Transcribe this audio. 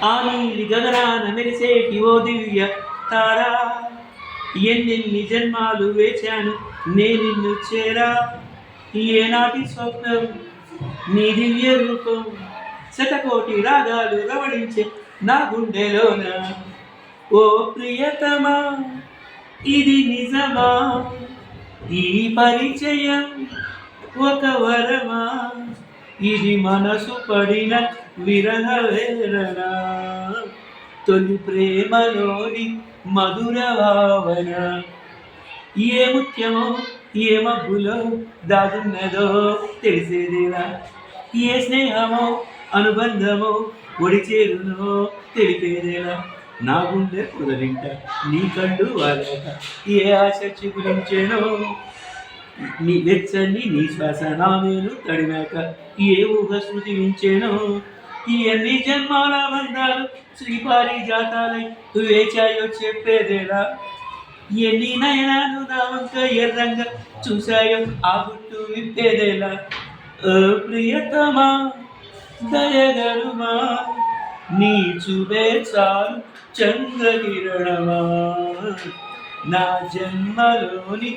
ఆ నీలి గగనాన మెరిసేటి ఓ దివ్య తారా, ఎన్నెన్ని జన్మాలు వేచాను నే నిన్ను చేరా, ఏనాటి స్వప్నం నీ దివ్య రూపం, శతకోటి రాగాలు రవళించే నా గుండెలోన. ఓ ప్రియతమా ఇది నిజమా, ఈ పరిచయం ఒక వరమా, ఇది మనసు పడిన విరహ వేదన, తొలి ప్రేమలోని మధుర భావన. ఏ ముత్యమో ఏ మబ్బులో దాగున్నదో తెలిసేదేలా, ఏ స్నేహమో అనుబంధమో ఒడి చేరునో తెలిపేదేలా, నా గుండె కుదరింట నీ కళ్ళు వాలేక ఏ ఆశ చిగురించేనో, నీ వెచ్చని నీ శ్వాస నా మేలు తడిమాక ఏ ఊహ శృతించేనో, ఎన్ని జన్మాల బంధాలు శ్రీపారిజాతాలై వేచాయో చెప్పేదేలా, ఎన్ని నయనాలు నా వంక ఎర్రంగా చూశాయో ఆ గుట్టు విప్పేదేలా. ఓ ప్రియతమా దయగరుమా, నీ చూపే చాలు చంద్రకిరణమా, నా జన్మలోని